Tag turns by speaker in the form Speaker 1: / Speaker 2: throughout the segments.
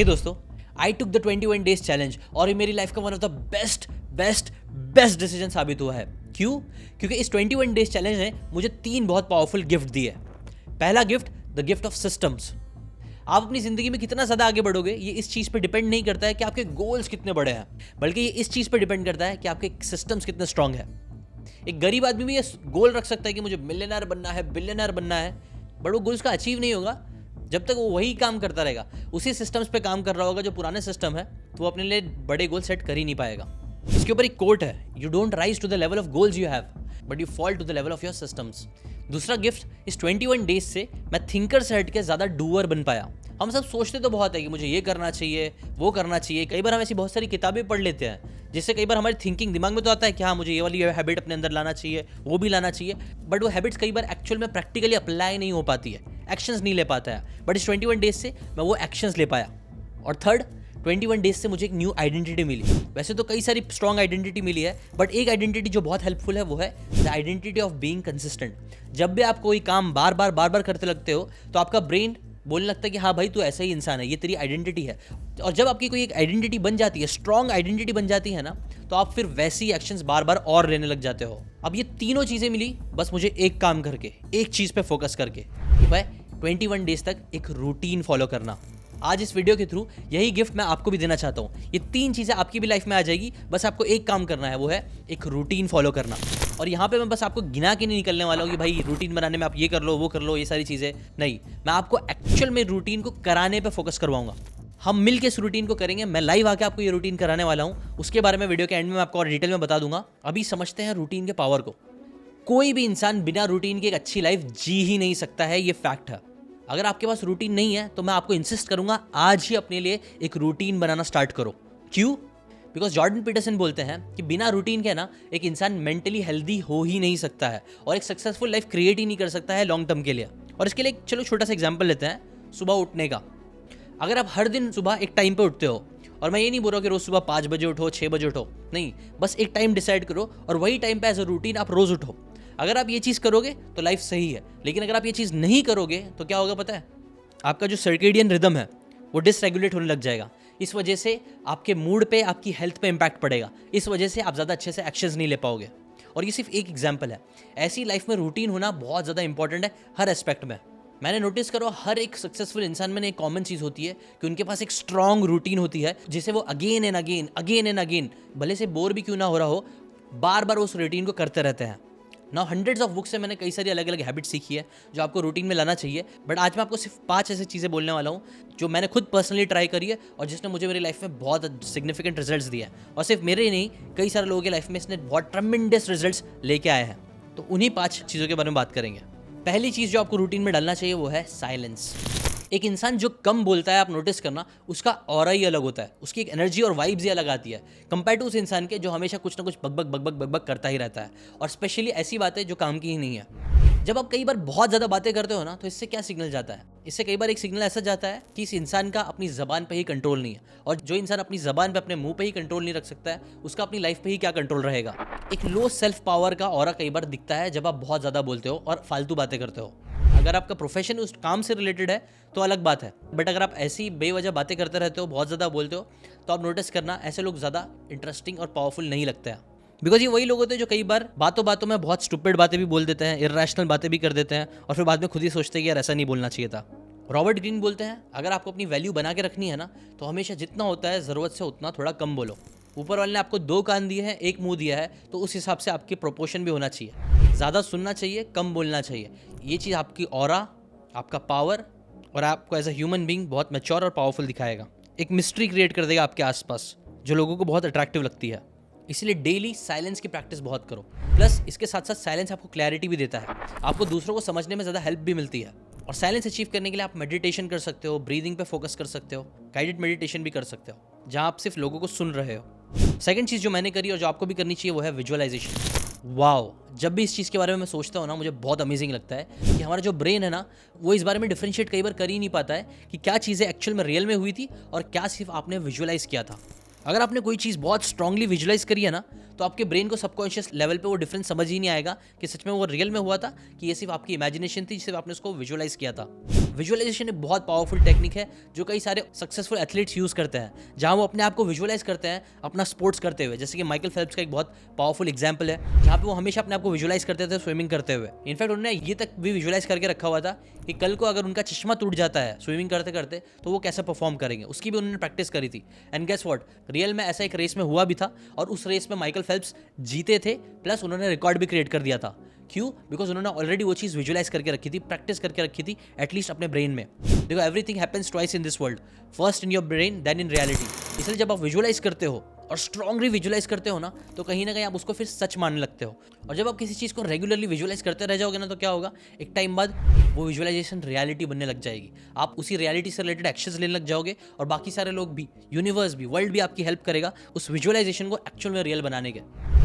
Speaker 1: हे दोस्तों, आई took the 21 days challenge और ये मेरी लाइफ का one of the best decision साबित हुआ है। क्यों? क्योंकि इस 21 डेज चैलेंज ने मुझे 3 बहुत पावरफुल गिफ्ट दिए। पहला gift, the gift of systems. आप अपनी जिंदगी में कितना ज़्यादा आगे बढ़ोगे ये इस चीज़ पे डिपेंड नहीं करता है कि आपके गोल्स कितने बड़े हैं, बल्कि ये इस चीज़ पे डिपेंड करता है कि आपके सिस्टम्स कितने स्ट्रांग है। एक गरीब आदमी भी ये गोल रख सकता है कि मुझे मिलियनर बनना है, बिलियनर बनना है, बट वो गोल्स का अचीव नहीं होगा जब तक वो वही काम करता रहेगा, उसी सिस्टम्स पे काम कर रहा होगा जो पुराने सिस्टम है, तो वो अपने लिए बड़े गोल सेट कर ही नहीं पाएगा। इसके ऊपर एक कोट है, you don't rise to the level of goals you have, but you fall to the level of your systems. दूसरा गिफ्ट, इस 21 डेज से मैं थिंकर से हट के ज़्यादा डूअर बन पाया। हम सब सोचते तो बहुत है कि मुझे ये करना चाहिए, वो करना चाहिए। कई बार हम ऐसी बहुत सारी किताबें पढ़ लेते हैं जिससे कई बार हमारी थिंकिंग दिमाग में तो आता है कि हाँ मुझे ये वाली हैबिट अपने अंदर लाना चाहिए, वो भी लाना चाहिए, बट वो हैबिट्स कई बार एक्चुअल में प्रैक्टिकली अप्लाई नहीं हो पाती है, एक्शंस नहीं ले पाता है। बट इस 21 डेज से मैं वो एक्शंस ले पाया। और थर्ड, 21 डेज से मुझे एक न्यू आइडेंटिटी मिली। वैसे तो कई सारी स्ट्रॉन्ग आइडेंटिटी मिली है, बट एक आइडेंटिटी जो बहुत हेल्पफुल है वो है the identity of being consistent. जब भी आप कोई काम बार बार करते लगते हो तो आपका ब्रेन बोलने लगता है कि हाँ भाई तू ऐसा ही इंसान है, ये तेरी आइडेंटिटी है। और जब आपकी कोई एक आइडेंटिटी बन जाती है, स्ट्रॉन्ग आइडेंटिटी बन जाती है ना, तो आप फिर वैसी एक्शंस बार बार और लेने लग जाते हो। अब ये तीनों चीज़ें मिली बस मुझे एक काम करके, एक चीज़ पे फोकस करके, वह 21 डेज तक एक रूटीन फॉलो करना। आज इस वीडियो के थ्रू यही गिफ्ट मैं आपको भी देना चाहता हूँ। ये 3 चीज़ें आपकी भी लाइफ में आ जाएगी, बस आपको एक काम करना है, वो है एक रूटीन फॉलो करना। और यहाँ पे मैं बस आपको गिना के नहीं निकलने वाला हूँ कि भाई रूटीन बनाने में आप ये कर लो, वो कर लो, ये सारी चीज़ें नहीं। मैं आपको एक्चुअल में रूटीन को कराने पे फोकस करवाऊंगा। हम मिल के इस रूटीन को करेंगे। मैं लाइव आके आपको ये रूटीन कराने वाला हूँ। उसके बारे में वीडियो के एंड में मैं आपको और डिटेल में बता दूंगा। अभी समझते हैं रूटीन के पावर को। कोई भी इंसान बिना रूटीन की एक अच्छी लाइफ जी ही नहीं सकता है, ये फैक्ट है। अगर आपके पास रूटीन नहीं है तो मैं आपको इंसिस्ट करूंगा आज ही अपने लिए एक रूटीन बनाना स्टार्ट करो। क्यों? बिकॉज जॉर्डन पीटरसन बोलते हैं कि बिना रूटीन के ना एक इंसान मेंटली हेल्दी हो ही नहीं सकता है और एक सक्सेसफुल लाइफ क्रिएट ही नहीं कर सकता है लॉन्ग टर्म के लिए। और इसके लिए चलो छोटा सा एग्जाम्पल लेते हैं, सुबह उठने का। अगर आप हर दिन सुबह एक टाइम पे उठते हो, और मैं ये नहीं बोल रहा कि रोज सुबह 5 बजे उठो, 6 बजे उठो, नहीं, बस एक टाइम डिसाइड करो और वही टाइम पे एज अ रूटीन आप रोज उठो। अगर आप ये चीज़ करोगे तो लाइफ सही है। लेकिन अगर आप ये चीज़ नहीं करोगे तो क्या होगा पता है? आपका जो सर्केडियन रिदम है वो डिसरेगुलेट होने लग जाएगा। इस वजह से आपके मूड पे, आपकी हेल्थ पे इंपैक्ट पड़ेगा। इस वजह से आप ज़्यादा अच्छे से एक्शंस नहीं ले पाओगे। और ये सिर्फ एक एग्जांपल है। ऐसी लाइफ में रूटीन होना बहुत ज़्यादा इंपॉर्टेंट है हर एस्पेक्ट में। मैंने नोटिस करो हर एक सक्सेसफुल इंसान में एक कॉमन चीज़ होती है कि उनके पास एक स्ट्रॉन्ग रूटीन होती है जिसे वो अगेन एंड अगेन भले से बोर भी क्यों ना हो रहा हो, बार बार उस रूटीन को करते रहते हैं। नाउ हंड्रेड्स ऑफ बुक्स से मैंने कई सारी अलग अलग हैबिट सीखी है जो आपको रूटीन में लाना चाहिए, बट आज मैं आपको सिर्फ 5 ऐसी चीज़ें बोलने वाला हूँ जो मैंने खुद पर्सनली ट्राई करी है और जिसने मुझे मेरी लाइफ में बहुत सिग्निफिकेंट रिजल्ट्स दिए हैं। और सिर्फ मेरे ही नहीं, कई सारे लोगों की लाइफ में इसने बहुत ट्रमेंडस रिजल्ट्स लेके आए हैं। तो उन्हीं 5 चीज़ों के बारे में बात करेंगे। पहली चीज़ जो आपको रूटीन में डालना चाहिए वो है साइलेंस। एक इंसान जो कम बोलता है, आप नोटिस करना, उसका ऑरा ही अलग होता है, उसकी एक एनर्जी और वाइब्स ही अलग आती है कंपेयर टू उस इंसान के जो हमेशा कुछ ना कुछ बकबक करता ही रहता है, और स्पेशली ऐसी बातें जो काम की ही नहीं है। जब आप कई बार बहुत ज़्यादा बातें करते हो ना, तो इससे क्या सिग्नल जाता है? इससे कई बार एक सिग्नल ऐसा जाता है कि इस इंसान का अपनी ज़बान पे ही कंट्रोल नहीं है, और जो इंसान अपनी ज़बान पे, अपने मुंह पे ही कंट्रोल नहीं रख सकता है, उसका अपनी लाइफ पे ही क्या कंट्रोल रहेगा? एक लो सेल्फ पावर का ऑरा कई बार दिखता है जब आप बहुत ज़्यादा बोलते हो और फालतू बातें करते हो। अगर आपका प्रोफेशन उस काम से रिलेटेड है तो अलग बात है, बट अगर आप ऐसी बेवजह बातें करते रहते हो, बहुत ज़्यादा बोलते हो, तो आप नोटिस करना ऐसे लोग ज़्यादा इंटरेस्टिंग और पावरफुल नहीं लगते हैं। बिकॉज ये वही लोग होते हैं जो कई बार बातों में बहुत स्टूपिड बातें भी बोल देते हैं, इर्रेशनल बातें भी कर देते हैं, और फिर बाद में खुद ही सोचते हैं कि यार ऐसा नहीं बोलना चाहिए था। रॉबर्ट ग्रीन बोलते हैं अगर आपको अपनी वैल्यू बना के रखनी है ना, तो हमेशा जितना होता है ज़रूरत से उतना थोड़ा कम बोलो। ऊपर वाले ने आपको 2 कान दिए हैं, 1 मुंह दिया है, तो उस हिसाब से आपकी प्रोपोर्शन भी होना चाहिए। ज़्यादा सुनना चाहिए, कम बोलना चाहिए। ये चीज़ आपकी ऑरा, आपका पावर और आपको एज अ ह्यूमन बीइंग बहुत मैच्योर और पावरफुल दिखाएगा। एक मिस्ट्री क्रिएट कर देगा आपके आसपास जो लोगों को बहुत अट्रैक्टिव लगती है। इसलिए डेली साइलेंस की प्रैक्टिस बहुत करो। प्लस इसके साथ साथ साइलेंस आपको क्लैरिटी भी देता है, आपको दूसरों को समझने में ज़्यादा हेल्प भी मिलती है। और साइलेंस अचीव करने के लिए आप मेडिटेशन कर सकते हो, ब्रीदिंग पे फोकस कर सकते हो, गाइडेड मेडिटेशन भी कर सकते हो जहाँ आप सिर्फ लोगों को सुन रहे हो। सेकंड चीज़ जो मैंने करी और जो आपको भी करनी चाहिए वो है विजुअलाइजेशन। वाओ, जब भी इस चीज़ के बारे में मैं सोचता हूँ ना, मुझे बहुत अमेजिंग लगता है कि हमारा जो ब्रेन है ना, वो इस बारे में डिफरेंशिएट कई बार कर ही नहीं पाता है कि क्या चीज़ें एक्चुअल में रियल में हुई थी और क्या सिर्फ आपने विजुअलाइज किया था। अगर आपने कोई चीज़ बहुत स्ट्रांगली विजुअलाइज करी है ना, तो आपके ब्रेन को सबकॉन्शियस लेवल पे वो डिफरेंस समझ ही नहीं आएगा कि सच में वो रियल में हुआ था कि ये सिर्फ आपकी इमेजिनेशन थी, सिर्फ आपने उसको विजुअलाइज किया था। विजुअलाइजेशन एक बहुत पावरफुल टेक्निक है जो कई सारे सक्सेसफुल एथलीट्स यूज़ करते हैं, जहाँ वो अपने आप को विजुअलाइज करते हैं अपना स्पोर्ट्स करते हुए। जैसे कि माइकल फेल्प्स का एक बहुत पावरफुल एग्जाम्पल है, जहाँ पे वो हमेशा अपने आप को विजुअलाइज करते थे स्विमिंग करते हुए। इनफैक्ट उन्होंने ये तक भी विजुअलाइज करके रखा हुआ था कि कल को अगर उनका चश्मा टूट जाता है स्विमिंग करते करते तो वो कैसे परफॉर्म करेंगे, उसकी भी उन्होंने प्रैक्टिस करी थी। एंड गेस व्हाट, रियल में ऐसा एक रेस में हुआ भी था और उस रेस में माइकल फेल्प्स जीते थे, प्लस उन्होंने रिकॉर्ड भी क्रिएट कर दिया था। क्यों? बिकॉज उन्होंने ऑलरेडी वो चीज़ विजुअलाइज करके रखी थी, प्रैक्टिस करके रखी थी एटलीस्ट अपने ब्रेन में। देखो, everything happens twice in this world, first in your brain then in reality. इसलिए जब आप विजुअलाइज करते हो और स्ट्रांगली विजुअलाइज करते हो ना, तो कहीं ना कहीं आप उसको फिर सच मानने लगते हो। और जब आप किसी चीज़ को रेगुलरली विजुअलाइज करते रह जाओगे ना, तो क्या होगा, एक टाइम बाद वो विजुअलाइजेशन रियलिटी बनने लग जाएगी। आप उसी रियलिटी से रिलेटेड एक्शंस लेने लग जाओगे और बाकी सारे लोग भी, यूनिवर्स भी, वर्ल्ड भी आपकी हेल्प करेगा उस विजुअलाइजेशन को एक्चुअल में रियल बनाने के।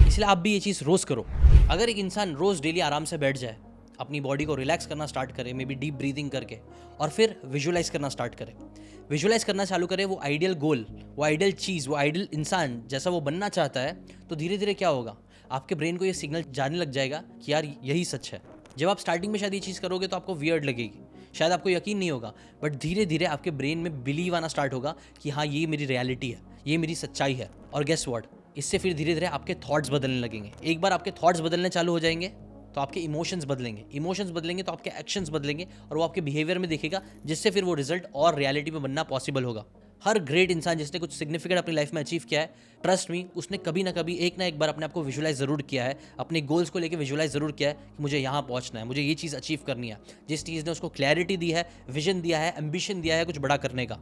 Speaker 1: इसलिए आप भी ये चीज़ रोज़ करो। अगर एक इंसान रोज़ डेली आराम से बैठ जाए, अपनी बॉडी को रिलैक्स करना स्टार्ट करे, मे बी डीप ब्रीदिंग करके, और फिर विजुअलाइज करना स्टार्ट करे, विजुअलाइज करना चालू करे वो आइडियल गोल, वो आइडियल चीज़, वो आइडियल इंसान जैसा वो बनना चाहता है, तो धीरे धीरे क्या होगा, आपके ब्रेन को ये सिग्नल जाने लग जाएगा कि यार यही सच है। जब आप स्टार्टिंग में शायद ये चीज़ करोगे तो आपको वियर्ड लगेगी, शायद आपको यकीन नहीं होगा, बट धीरे धीरे आपके ब्रेन में बिलीव आना स्टार्ट होगा कि हाँ, ये मेरी रियलिटी है, ये मेरी सच्चाई है। और गेस व्हाट, इससे फिर धीरे धीरे आपके थॉट्स बदलने लगेंगे। एक बार आपके थॉट्स बदलने चालू हो जाएंगे तो आपके इमोशंस बदलेंगे, इमोशंस बदलेंगे तो आपके एक्शंस बदलेंगे और वो आपके बिहेवियर में दिखेगा, जिससे फिर वो रिजल्ट और रियलिटी में बनना पॉसिबल होगा। हर ग्रेट इंसान जिसने कुछ सिग्निफिकेंट अपनी लाइफ में अचीव किया है, ट्रस्ट मी, उसने कभी ना कभी एक ना एक बार अपने आप को विजुअलाइज ज़रूर किया है, अपने गोल्स को लेकर विजुअलाइज ज़रूर किया है कि मुझे यहाँ पहुँचना है, मुझे ये चीज़ अचीव करनी है। जिस चीज़ ने उसको क्लैरिटी दी है, विजन दिया है, एम्बिशन दिया है कुछ बड़ा करने का।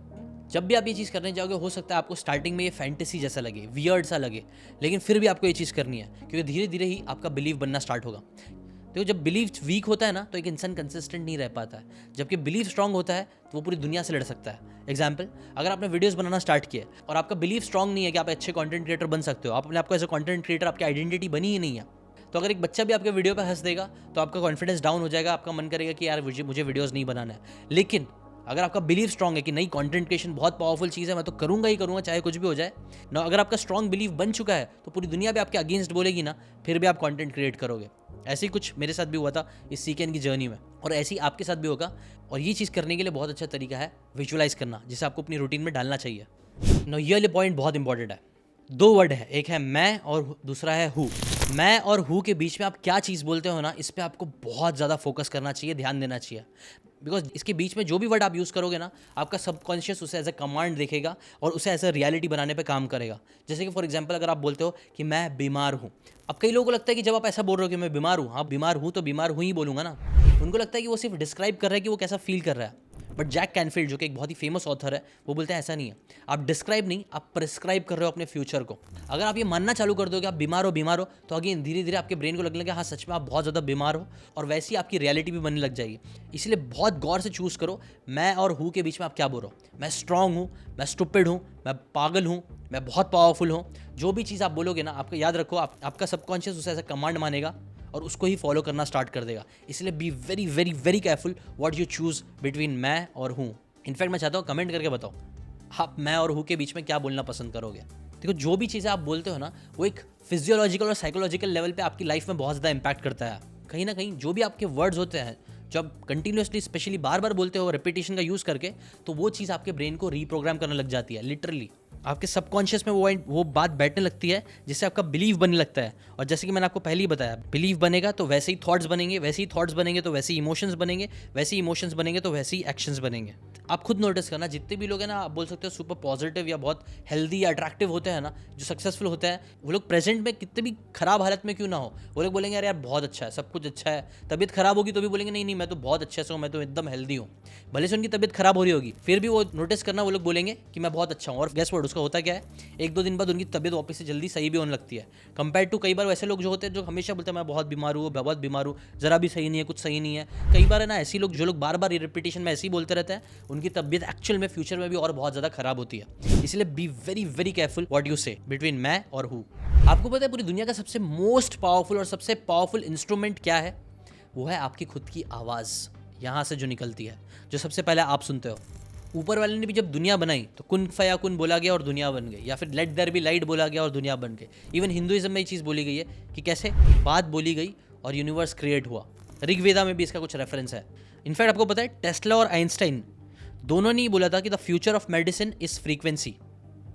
Speaker 1: जब भी आप ये चीज़ करने जाओगे, हो सकता है आपको स्टार्टिंग में ये फैंटेसी जैसा लगे, वियर्ड सा लगे, लेकिन फिर भी आपको ये चीज़ करनी है, क्योंकि धीरे धीरे ही आपका बिलीव बनना स्टार्ट होगा। तो जब बिलीव वीक होता है ना, तो एक इंसान कंसिस्टेंट नहीं रह पाता है। जबकि बिलीव स्ट्रांग होता है तो वो पूरी दुनिया से लड़ सकता है। एग्जाम्पल, अगर आपने वीडियोस बनाना स्टार्ट किया और आपका बिलीव स्ट्रांग नहीं है कि आप अच्छे कंटेंट क्रिएटर बन सकते हो, आप अपने आपको एज अ कंटेंट क्रिएटर, आपकी आइडेंटिटी बनी ही नहीं है, तो अगर एक बच्चा भी आपके वीडियो पर हंस देगा तो आपका कॉन्फिडेंस डाउन हो जाएगा, आपका मन करेगा कि यार मुझे वीडियोज़ नहीं बनाना है। लेकिन अगर आपका बिलीव स्ट्रांग है कि नहीं, कंटेंट क्रिएशन बहुत पावरफुल चीज़ है, मैं तो करूँगा ही करूँगा चाहे कुछ भी हो जाए ना, अगर आपका स्ट्रांग बिलीव बन चुका है तो पूरी दुनिया भी आपके अगेंस्ट बोलेगी ना, फिर भी आप कंटेंट क्रिएट करोगे। ऐसे ही कुछ मेरे साथ भी हुआ था इस सीकेन की जर्नी में, और ऐसे ही आपके साथ भी होगा। और ये चीज़ करने के लिए बहुत अच्छा तरीका है विजुअलाइज करना, जिसे आपको अपनी रूटीन में डालना चाहिए। नो, ये वाले पॉइंट बहुत इंपॉर्टेंट है। दो वर्ड है, एक है मैं और दूसरा है हु। मैं और हु के बीच में आप क्या चीज़ बोलते हो ना, इस पर आपको बहुत ज़्यादा फोकस करना चाहिए, ध्यान देना चाहिए। बिकॉज इसके बीच में जो भी वर्ड आप यूज़ करोगे ना, आपका सबकॉन्शियस उसे एज अ कमांड देखेगा और उसे एज अ रियलिटी बनाने पे काम करेगा। जैसे कि फॉर एग्जांपल, अगर आप बोलते हो कि मैं बीमार हूँ, अब कई लोगों को लगता है कि जब आप ऐसा बोल रहे हो कि मैं बीमार हूँ, हाँ बीमार हूँ तो बीमार हूँ ही बोलूँगा ना, उनको लगता है कि वो सिर्फ डिस्क्राइब कर रहा है कि वो कैसा फील कर रहा है। बट जैक कैनफील्ड, जो कि एक बहुत ही फेमस ऑथर है, वो बोलते हैं ऐसा नहीं है, आप डिस्क्राइब नहीं, आप प्रिस्क्राइब कर रहे हो अपने फ्यूचर को। अगर आप ये मानना चालू कर दो कि आप बीमार हो, तो अगेन धीरे धीरे आपके ब्रेन को लगने लगा हाँ सच में आप बहुत ज़्यादा बीमार हो, और वैसी आपकी रियलिटी भी बनने लग जाएगी। इसलिए बहुत गौर से चूज़ करो, मैं और हूँ के बीच में आप क्या बोल रहे हो। मैं स्ट्रांग हूँ, मैं स्टूपिड हूँ, मैं पागल हूँ, मैं बहुत पावरफुल हूँ, जो भी चीज़ आप बोलोगे ना, आपको याद रखो, आपका सबकॉन्शियस उसे ऐसा कमांड मानेगा और उसको ही फॉलो करना स्टार्ट कर देगा। इसलिए be very very very careful what you choose between मैं और हूँ। इनफैक्ट मैं चाहता हूँ कमेंट करके बताओ, आप मैं और हूँ के बीच में क्या बोलना पसंद करोगे। देखो, जो भी चीज़ें आप बोलते हो ना, वो एक फिजियोलॉजिकल और साइकोलॉजिकल लेवल पे आपकी लाइफ में बहुत ज़्यादा इंपैक्ट करता है। कहीं ना कहीं जो भी आपके वर्ड्स होते हैं, जो आप कंटिन्यूसली स्पेशली बार बार बोलते हो रेपिटेशन का यूज़ करके, तो वो चीज़ आपके ब्रेन को रीप्रोग्राम करने लग जाती है। लिटरली आपके सबकॉन्शियस में वो बात बैठने लगती है, जिससे आपका बिलीव बनने लगता है। और जैसे कि मैंने आपको पहले ही बताया, बिलीव बनेगा तो वैसे ही थॉट्स बनेंगे, वैसे ही थॉट्स बनेंगे तो वैसे ही इमोशंस बनेंगे, वैसे ही इमोशंस बनेंगे तो वैसे ही एक्शंस बनेंगे। आप खुद नोटिस करना, जितने भी लोग हैं ना, आप बोल सकते हो सुपर पॉजिटिव या बहुत हेल्दी या अट्रैक्टिव होते हैं ना, जो सक्सेसफुल होते हैं, वो लोग प्रेजेंट में कितने भी खराब हालत में क्यों ना हो, वो लोग बोलेंगे यार बहुत अच्छा है, सब कुछ अच्छा है। तबीयत खराब होगी तो भी बोलेंगे नहीं मैं तो बहुत अच्छे से हूँ, मैं तो एकदम हेल्दी हूँ। भले से उनकी तबीयत खराब हो रही होगी, फिर भी वो नोटिस करना, वो लोग बोलेंगे कि मैं बहुत अच्छा हूँ। और गेस वर्ड, उसका होता क्या है, एक दो दिन बाद उनकी तबीयत वापस से जल्दी सही भी होने लगती है, कंपेयर टू कई बार वैसे लोग जो होते हैं जो हमेशा बोलते हैं मैं बहुत बीमार हूँ, जरा भी सही नहीं है, कुछ सही नहीं है। कई बार है ना, ऐसी लोग जो लोग बार बार रिपीटेशन में ऐसे ही बोलते रहते हैं, उनकी तबीयत एक्चुअल में फ्यूचर में भी और बहुत ज़्यादा खराब होती है। इसलिए be very very careful what you से बिटवीन मैं और हूँ। आपको पता है पूरी दुनिया का सबसे मोस्ट पावरफुल और सबसे पावरफुल इंस्ट्रूमेंट क्या है? वो है आपकी खुद की आवाज़, यहाँ से जो निकलती है, जो सबसे पहले आप सुनते हो। ऊपर वाले ने भी जब दुनिया बनाई तो कुन फयाकुन बोला गया और दुनिया बन गई, या फिर लेट देयर बी लाइट बोला गया और दुनिया बन गई। इवन हिंदुइज्म में ये चीज़ बोली गई है कि कैसे बात बोली गई और यूनिवर्स क्रिएट हुआ। ऋग्वेदा में भी इसका कुछ रेफरेंस है। इनफैक्ट आपको पता है टेस्ला और आइंस्टाइन दोनों ने ही बोला था कि the future of medicine is frequency.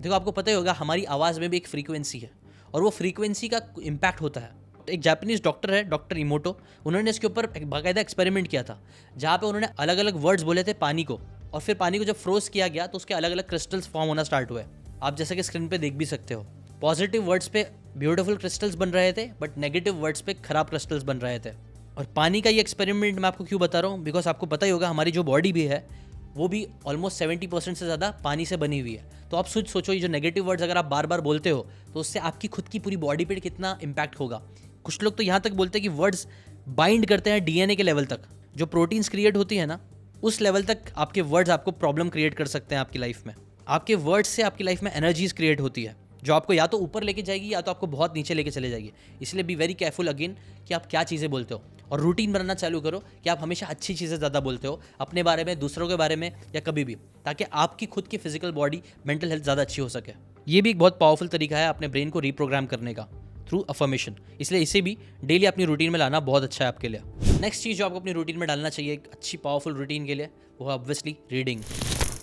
Speaker 1: देखो आपको पता ही होगा हमारी आवाज़ में भी एक फ्रीक्वेंसी है और वो फ्रीक्वेंसी का इम्पैक्ट होता है। एक जापानीज डॉक्टर है डॉक्टर इमोटो, उन्होंने इसके ऊपर एक बाकायदा एक्सपेरिमेंट किया था जहाँ पे उन्होंने अलग अलग वर्ड्स बोले थे पानी को, और फिर पानी को जब फ्रोज किया गया तो उसके अलग अलग क्रिस्टल्स फॉर्म होना स्टार्ट हुए। आप जैसे कि स्क्रीन पे देख भी सकते हो, पॉजिटिव वर्ड्स पे ब्यूटीफुल क्रिस्टल्स बन रहे थे बट नेगेटिव वर्ड्स पे खराब क्रिस्टल्स बन रहे थे। और पानी का ये एक्सपेरिमेंट मैं आपको क्यों बता रहा हूँ, बिकॉज आपको पता ही होगा हमारी जो बॉडी भी है वो भी ऑलमोस्ट 70% से ज़्यादा पानी से बनी हुई है। तो आप सोचो ये जो नेगेटिव वर्ड्स अगर आप बार बार बोलते हो तो उससे आपकी खुद की पूरी बॉडी पे कितना इम्पैक्ट होगा। कुछ लोग तो यहाँ तक बोलते हैं कि वर्ड्स बाइंड करते हैं डीएनए के लेवल तक, जो प्रोटीन्स क्रिएट होती है ना उस लेवल तक आपके वर्ड्स आपको प्रॉब्लम क्रिएट कर सकते हैं आपकी लाइफ में। आपके वर्ड्स से आपकी लाइफ में एनर्जीज क्रिएट होती है जो आपको या तो ऊपर लेके जाएगी या तो आपको बहुत नीचे लेके चले जाएगी। इसलिए बी वेरी केयरफुल अगेन कि आप क्या चीज़ें बोलते हो, और रूटीन बनाना चालू करो कि आप हमेशा अच्छी चीज़ें ज़्यादा बोलते हो अपने बारे में, दूसरों के बारे में या कभी भी, ताकि आपकी खुद की फिजिकल बॉडी मेंटल हेल्थ ज़्यादा अच्छी हो सके। ये भी एक बहुत पावरफुल तरीका है अपने ब्रेन को रीप्रोग्राम करने का थ्रू अफर्मेशन, इसलिए इसे भी डेली अपनी रूटीन में लाना बहुत अच्छा है आपके लिए। नेक्स्ट चीज़ जो आपको अपनी रूटीन में डालना चाहिए एक अच्छी पावरफुल रूटीन के लिए वो है ऑब्वियसली रीडिंग।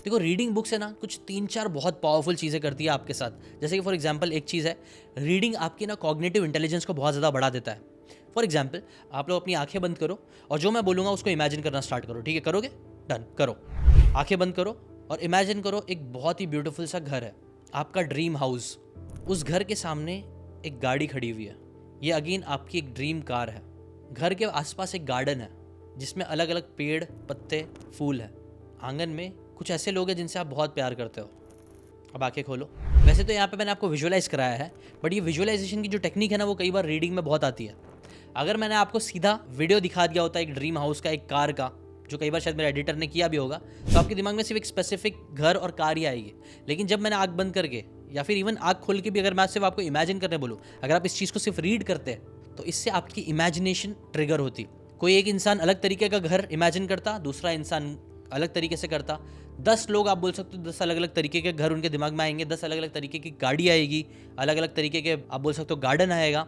Speaker 1: देखो रीडिंग बुक्स है ना कुछ 3-4 बहुत पावरफुल चीज़ें करती है आपके साथ। जैसे कि फॉर एग्जांपल एक चीज़ है, रीडिंग आपकी ना कॉग्निटिव इंटेलिजेंस को बहुत ज़्यादा बढ़ा देता है। फॉर एग्जांपल आप लोग अपनी आंखें बंद करो और जो मैं बोलूँगा उसको इमेजिन करना स्टार्ट करो। ठीक है, करोगे? डन, करो। आंखें बंद करो और इमेजिन करो एक बहुत ही ब्यूटीफुल सा घर है, आपका ड्रीम हाउस। उस घर के सामने एक गाड़ी खड़ी हुई है, ये अगेन आपकी एक ड्रीम कार है। घर के आसपास एक गार्डन है जिसमें अलग अलग पेड़, पत्ते, फूल है। आंगन में कुछ ऐसे लोग हैं जिनसे आप बहुत प्यार करते हो। अब आंखें खोलो। वैसे तो यहाँ पे मैंने आपको विजुअलाइज कराया है, बट ये विजुअलाइजेशन की जो टेक्निक है ना वो कई बार रीडिंग में बहुत आती है। अगर मैंने आपको सीधा वीडियो दिखा दिया होता है एक ड्रीम हाउस का, एक कार का, जो कई बार शायद मेरे एडिटर ने किया भी होगा, तो आपके दिमाग में सिर्फ एक स्पेसिफिक घर और कार ही आएगी। लेकिन जब मैंने आँख बंद करके या फिर इवन आँख खोल के भी अगर मैं सिर्फ आपको इमेजिन करने बोलूँ, अगर आप इस चीज़ को सिर्फ रीड करते हैं तो इससे आपकी इमेजिनेशन ट्रिगर होती। कोई एक इंसान अलग तरीके का घर इमेजिन करता, दूसरा इंसान अलग तरीके से करता। 10 लोग आप बोल सकते हो 10 अलग अलग तरीके के घर उनके दिमाग में आएंगे, 10 अलग अलग तरीके की गाड़ी आएगी, अलग अलग तरीके के आप बोल सकते हो गार्डन आएगा,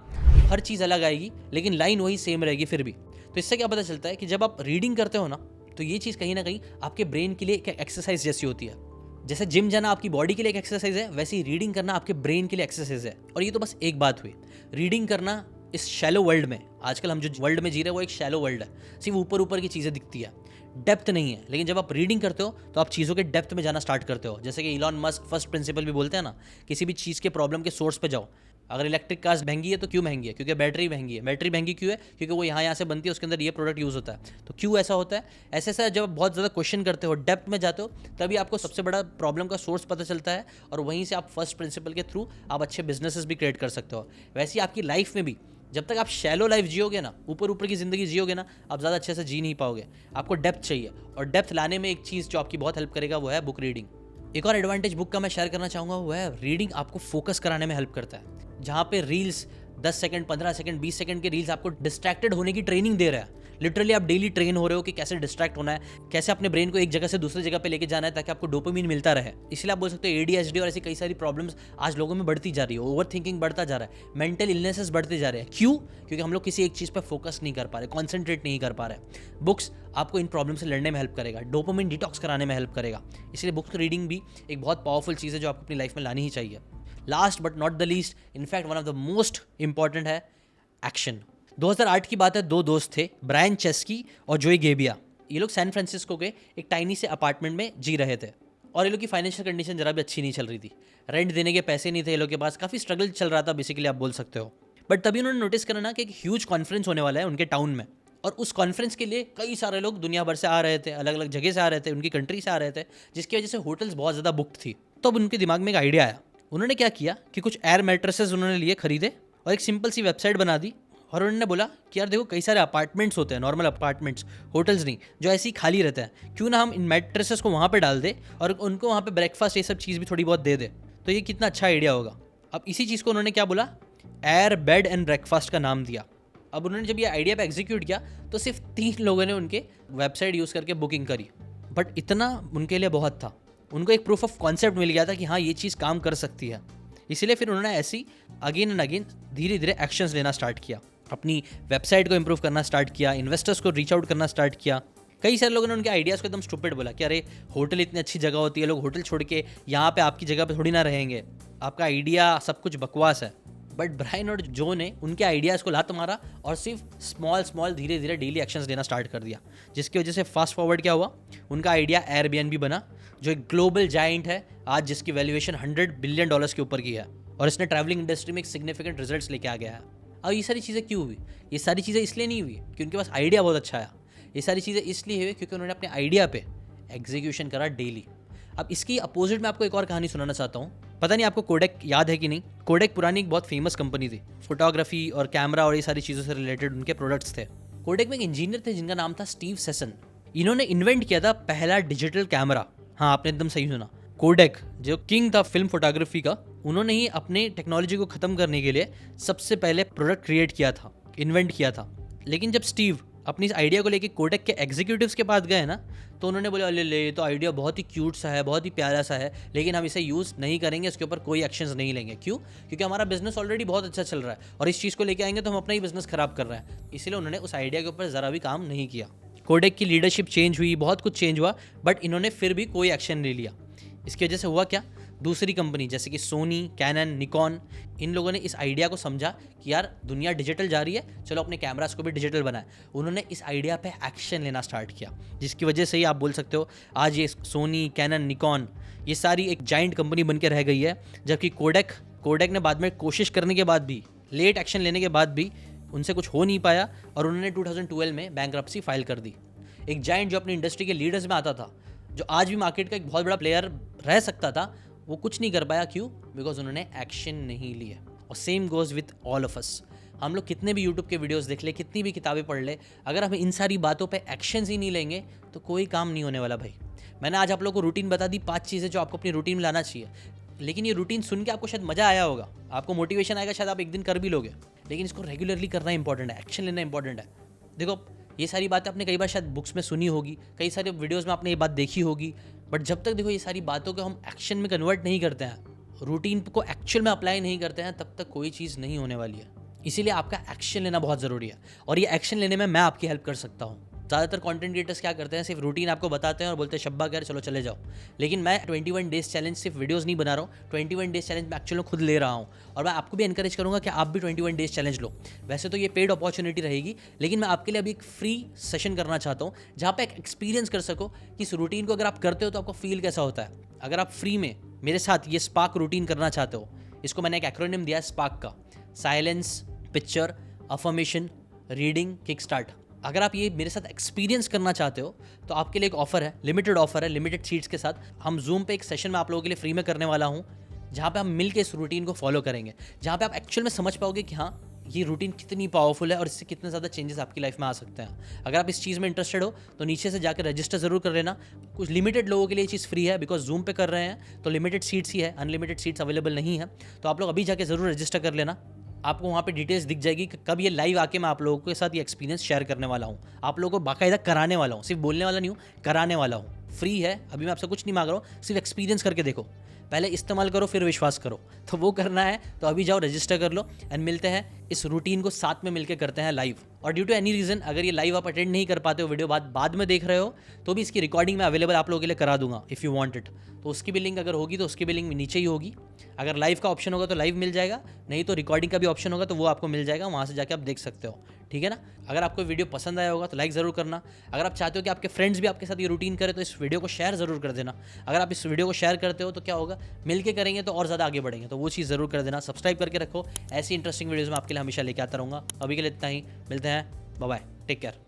Speaker 1: हर चीज़ अलग आएगी लेकिन लाइन वही सेम रहेगी फिर भी। तो इससे क्या पता चलता है कि जब आप रीडिंग करते हो ना तो ये चीज़ कहीं ना कहीं आपके ब्रेन के लिए एक एक्सरसाइज जैसी होती है। जैसे जिम जाना आपकी बॉडी के लिए एक एक्सरसाइज है, वैसे ही रीडिंग करना आपके ब्रेन के लिए एक्सरसाइज है। और ये तो बस एक बात हुई, रीडिंग करना इस शैलो वर्ल्ड में, आजकल हम जो वर्ल्ड में जी रहे हैं वो एक शैलो वर्ल्ड है, सिर्फ ऊपर ऊपर की चीज़ें दिखती है, डेप्थ नहीं है। लेकिन जब आप रीडिंग करते हो तो आप चीज़ों के डेप्थ में जाना स्टार्ट करते हो। जैसे कि इलॉन मस्क फर्स्ट प्रिंसिपल भी बोलते हैं ना, किसी भी चीज़ के प्रॉब्लम के सोर्स पे जाओ। अगर इलेक्ट्रिक कार्स महंगी है तो क्यों महंगी है? क्योंकि बैटरी महंगी है। बैटरी महंगी क्यों है? क्योंकि वो यहाँ से बनती है, उसके अंदर ये प्रोडक्ट यूज़ होता है। तो क्यों ऐसा होता है? ऐसे जब आप बहुत ज़्यादा क्वेश्चन करते हो, डेप्थ में जाते हो, तभी आपको सबसे बड़ा प्रॉब्लम का सोर्स पता चलता है और वहीं से आप फर्स्ट प्रिंसिपल के थ्रू आप अच्छे बिजनेसेस भी क्रिएट कर सकते हो। वैसे ही आपकी लाइफ में भी जब तक आप शैलो लाइफ जियोगे ना, ऊपर ऊपर की ज़िंदगी जियोगे ना, आप ज़्यादा अच्छे से जी नहीं पाओगे। आपको डेप्थ चाहिए, और डेप्थ लाने में एक चीज़ जो आपकी बहुत हेल्प करेगा वो है बुक रीडिंग। एक और एडवांटेज बुक का मैं शेयर करना चाहूँगा वो है रीडिंग आपको फोकस कराने में हेल्प करता है। जहाँ पे रील्स 10 सेकंड, 15 सेकंड, 20 सेकंड के रील्स आपको डिस्ट्रैक्टेड होने की ट्रेनिंग दे रहा है। लिटरली आप डेली ट्रेन हो रहे हो कि कैसे डिस्ट्रैक्ट होना है, कैसे अपने ब्रेन को एक जगह से दूसरी जगह पे लेके जाना है ताकि आपको डोपामिन मिलता रहे। इसलिए आप बोल सकते हो ADHD और ऐसी कई सारी प्रॉब्लम्स आज लोगों में बढ़ती जा रही है। ओवर थिंकिंग बढ़ता जा रहा है, मेंटल इलनेसेस बढ़ते जा रहे हैं। क्यों? क्योंकि हम लोग किसी एक चीज़ पर फोकस नहीं कर पा रहे, कॉन्सेंट्रेट नहीं कर पा रहे। बुक्स आपको इन प्रॉब्लम से लड़ने में हेल्प करेगा, डोपामिन डिटॉक्स कराने में हेल्प करेगा। इसलिए बुक्स रीडिंग भी एक बहुत पावरफुल चीज़ है जो आपको अपनी लाइफ में लानी ही चाहिए। Last but not the least, in fact one of the most important है एक्शन। 2008 की बात है, 2 दोस्त थे, ब्रायन चेस्की और जोई गेबिया। ये लोग सैन फ्रांसिस्को के एक टाइनी से अपार्टमेंट में जी रहे थे और ये लोग की फाइनेंशियल कंडीशन जरा भी अच्छी नहीं चल रही थी। रेंट देने के पैसे नहीं थे ये लोग के पास, काफ़ी स्ट्रगल चल रहा था बेसिकली आप बोल सकते हो। बट तभी उन्होंने नोटिस करा ना कि एक ह्यूज कॉन्फ्रेंस होने वाला है उनके टाउन में, और उस कॉन्फ्रेंस के लिए कई सारे लोग दुनिया भर से आ रहे थे, अलग अलग जगह से आ रहे थे, उनकी कंट्री से आ रहे थे, जिसकी वजह से होटल्स बहुत ज़्यादा बुक्ड थी। तो अब उनके दिमाग में एक आइडिया आया। उन्होंने क्या किया कि कुछ एयर मैट्रेसेस उन्होंने लिए, खरीदे और एक सिंपल सी वेबसाइट बना दी। और उन्होंने बोला कि यार देखो कई सारे अपार्टमेंट्स होते हैं, नॉर्मल अपार्टमेंट्स, होटल्स नहीं, जो ऐसे ही खाली रहते हैं, क्यों ना हम इन मैट्रेसेस को वहाँ पे डाल दे और उनको वहाँ पे ब्रेकफास्ट ये सब चीज़ भी थोड़ी बहुत दे दे, तो ये कितना अच्छा आइडिया होगा। अब इसी चीज़ को उन्होंने क्या बोला, एयर बेड एंड ब्रेकफास्ट का नाम दिया। अब उन्होंने जब ये आइडिया पे एग्जीक्यूट किया तो सिर्फ 3 लोगों ने उनके वेबसाइट यूज़ करके बुकिंग करी, बट इतना उनके लिए बहुत था। उनको एक प्रूफ ऑफ कॉन्सेप्ट मिल गया था कि हाँ ये चीज़ काम कर सकती है। इसीलिए फिर उन्होंने ऐसी अगेन एंड अगेन धीरे धीरे एक्शंस लेना स्टार्ट किया, अपनी वेबसाइट को इंप्रूव करना स्टार्ट किया, इन्वेस्टर्स को रीच आउट करना स्टार्ट किया, कई सारे लोगों ने उनके आइडियाज़ को एकदम स्टूपिड बोला कि अरे होटल इतनी अच्छी जगह होती है, लोग होटल छोड़ के यहाँ पे आपकी जगह पे थोड़ी ना रहेंगे, आपका आइडिया सब कुछ बकवास है। बट ब्रायन और जो ने उनके आइडियाज़ को लात मारा और सिर्फ स्मॉल धीरे धीरे डेली एक्शंस लेना स्टार्ट कर दिया, जिसकी वजह से फास्ट फॉरवर्ड क्या हुआ, उनका आइडिया एयरबीएनबी बना, जो एक ग्लोबल जाइंट है आज, जिसकी वैल्यूएशन $100 बिलियन के ऊपर की है और इसने ट्रैवलिंग इंडस्ट्री में एक सिग्निफिकेंट रिजल्ट्स लेके आ गया है। अब ये सारी चीज़ें क्यों हुई? ये सारी चीज़ें इसलिए नहीं हुई कि उनके पास आइडिया बहुत अच्छा आया, ये सारी चीज़ें इसलिए हुई क्योंकि उन्होंने अपने आइडिया पे एग्जीक्यूशन करा डेली। अब इसकी अपोजिट में आपको एक और कहानी सुनाना चाहता हूँ। पता नहीं आपको कोडेक याद है कि नहीं। कोडेक पुरानी एक बहुत फेमस कंपनी थी, फोटोग्राफी और कैमरा और ये सारी चीज़ों से रिलेटेड उनके प्रोडक्ट्स थे। कोडेक में एक इंजीनियर थे जिनका नाम था स्टीव सेसन। इन्होंने इन्वेंट किया था पहला डिजिटल कैमरा। हाँ, आपने एकदम सही सुना। कोडेक जो किंग था फिल्म फोटोग्राफी का, उन्होंने ही अपने टेक्नोलॉजी को ख़त्म करने के लिए सबसे पहले प्रोडक्ट क्रिएट किया था, इन्वेंट किया था। लेकिन जब स्टीव अपनी इस आइडिया को लेके कोडेक के एग्जीक्यूटिव्स के पास गए ना, तो उन्होंने बोला अरे ले, तो आइडिया बहुत ही क्यूट सा है, बहुत ही प्यारा सा है, लेकिन हम इसे यूज़ नहीं करेंगे, इसके ऊपर कोई एक्शंस नहीं लेंगे। क्यों? क्योंकि हमारा बिजनेस ऑलरेडी बहुत अच्छा चल रहा है और इस चीज़ को लेके आएंगे तो हम अपना ही बिजनेस खराब कर रहे हैं। इसलिए उन्होंने उस आइडिया के ऊपर ज़रा भी काम नहीं किया। कोडेक की लीडरशिप चेंज हुई, बहुत कुछ चेंज हुआ, बट इन्होंने फिर भी कोई एक्शन नहीं लिया। इसकी वजह से हुआ क्या, दूसरी कंपनी जैसे कि सोनी, कैनन, निकॉन, इन लोगों ने इस आइडिया को समझा कि यार दुनिया डिजिटल जा रही है, चलो अपने कैमरास को भी डिजिटल बनाए। उन्होंने इस आइडिया पे एक्शन लेना स्टार्ट किया, जिसकी वजह से ही आप बोल सकते हो आज ये सोनी, कैनन, निकॉन ये सारी एक जाइंट कंपनी बन के रह गई है। जबकि कोडेक ने बाद में कोशिश करने के बाद भी, लेट एक्शन लेने के बाद भी उनसे कुछ हो नहीं पाया और उन्होंने 2012 में बैंकरप्सी फाइल कर दी। एक जाइंट जो अपनी इंडस्ट्री के लीडर्स में आता था, जो आज भी मार्केट का एक बहुत बड़ा प्लेयर रह सकता था, वो कुछ नहीं कर पाया। क्यों? बिकॉज उन्होंने एक्शन नहीं लिया। और same goes with all of us. हम लोग कितने भी यूट्यूब के वीडियोस देख ले, कितनी भी किताबें पढ़ ले, अगर हम इन सारी बातों पे एक्शंस ही नहीं लेंगे तो कोई काम नहीं होने वाला भाई। मैंने आज आप लोगों को रूटीन बता दी, 5 चीज़ें जो आपको अपनी रूटीन में लाना चाहिए। लेकिन ये रूटीन सुन के आपको शायद मज़ा आया होगा, आपको मोटिवेशन आएगा, शायद आप एक दिन कर भी लोगे, लेकिन इसको रेगुलरली करना इंपॉर्टेंट है, एक्शन लेना इंपॉर्टेंट है। देखो ये सारी बातें आपने कई बार शायद बुक्स में सुनी होगी, कई सारे वीडियोस में आपने ये बात देखी होगी, बट जब तक देखो ये सारी बातों को हम एक्शन में कन्वर्ट नहीं करते हैं, रूटीन को एक्चुअल में अप्लाई नहीं करते हैं, तब तक कोई चीज़ नहीं होने वाली है। इसीलिए आपका एक्शन लेना बहुत ज़रूरी है और ये एक्शन लेने में मैं आपकी हेल्प कर सकता हूँ। ज़्यादातर कंटेंट क्रिएटर्स क्या करते हैं, सिर्फ रूटीन आपको बताते हैं और बोलते हैं शब्बा कर चलो चले जाओ। लेकिन मैं 21 डेज़ चैलेंज सिर्फ वीडियोस नहीं बना रहा हूँ, 21 डेज़ चैलेंज मैं एक्चुअली खुद ले रहा हूँ और मैं आपको भी एनकरेज करूँगा कि आप भी 21 डेज़ चैलेंज लो। वैसे तो ये पेड अपॉर्चुनिटी रहेगी, लेकिन मैं आपके लिए अभी एक फ्री सेशन करना चाहता हूँ जहाँ पे एक एक्सपीरियंस कर सको कि इस रूटीन को अगर आप करते हो तो आपको फील कैसा होता है। अगर आप फ्री में मेरे साथ ये स्पार्क रूटीन करना चाहते हो, इसको मैंने एक एक्रोनिम दिया है स्पार्क का, silence, picture, affirmation, reading, kick start. अगर आप ये मेरे साथ एक्सपीरियंस करना चाहते हो तो आपके लिए एक ऑफर है, लिमिटेड ऑफर है, लिमिटेड सीट्स के साथ। हम जूम पे एक सेशन में आप लोगों के लिए फ्री में करने वाला हूँ, जहाँ पे हम मिल के इस रूटीन को फॉलो करेंगे, जहाँ पे आप एक्चुअल में समझ पाओगे कि हाँ ये रूटीन कितनी पावरफुल है और इससे कितने ज़्यादा चेंजेस आपकी लाइफ में आ सकते हैं। अगर आप इस चीज़ में इंटरेस्टेड हो तो नीचे से जाकर रजिस्टर ज़रूर कर लेना। कुछ लिमिटेड लोगों के लिए चीज़ फ्री है, बिकॉज जूम पे कर रहे हैं तो लिमिटेड सीट्स ही है, अनलिमिटेड सीट्स अवेलेबल नहीं है। तो आप लोग अभी जाके ज़रूर रजिस्टर कर लेना। आपको वहाँ पे डिटेल्स दिख जाएगी कि कब ये लाइव आके मैं आप लोगों के साथ ये एक्सपीरियंस शेयर करने वाला हूँ, आप लोगों को बाकायदा कराने वाला हूँ, सिर्फ बोलने वाला नहीं हूँ, कराने वाला हूँ। फ्री है, अभी मैं आपसे कुछ नहीं मांग रहा हूँ, सिर्फ एक्सपीरियंस करके देखो, पहले इस्तेमाल करो फिर विश्वास करो। तो वो करना है तो अभी जाओ रजिस्टर कर लो एंड मिलते हैं, इस रूटीन को साथ में मिलकर करते हैं लाइव। और ड्यू टू एनी रीज़न अगर ये लाइव आप अटेंड नहीं कर पाते हो, वीडियो बाद में देख रहे हो, तो भी इसकी रिकॉर्डिंग मैं अवेलेबल आप लोगों के लिए करा दूंगा इफ़ यू वांट इट। तो उसकी भी लिंक अगर होगी तो उसकी भी लिंक नीचे ही होगी। अगर लाइव का ऑप्शन होगा तो लाइव मिल जाएगा, नहीं तो रिकॉर्डिंग का भी ऑप्शन होगा तो वो आपको मिल जाएगा, वहाँ से जाके आप देख सकते हो। ठीक है ना? अगर आपको वीडियो पसंद आया होगा तो लाइक ज़रूर करना। अगर आप चाहते हो कि आपके फ्रेंड्स भी आपके साथ ये रूटीन करें तो इस वीडियो को शेयर ज़रूर कर देना। अगर आप इस वीडियो को शेयर करते हो तो क्या होगा, मिल के करेंगे तो और ज़्यादा आगे बढ़ेंगे, तो वो चीज़ ज़रूर कर देना। सब्सक्राइब करके रखो, ऐसी इंटरेस्टिंग वीडियोज़ मैं आपके लिए हमेशा लेके आता रहूँगा। अभी के लिए इतना ही, मिलते हैं, बाय बाय, टेक केयर।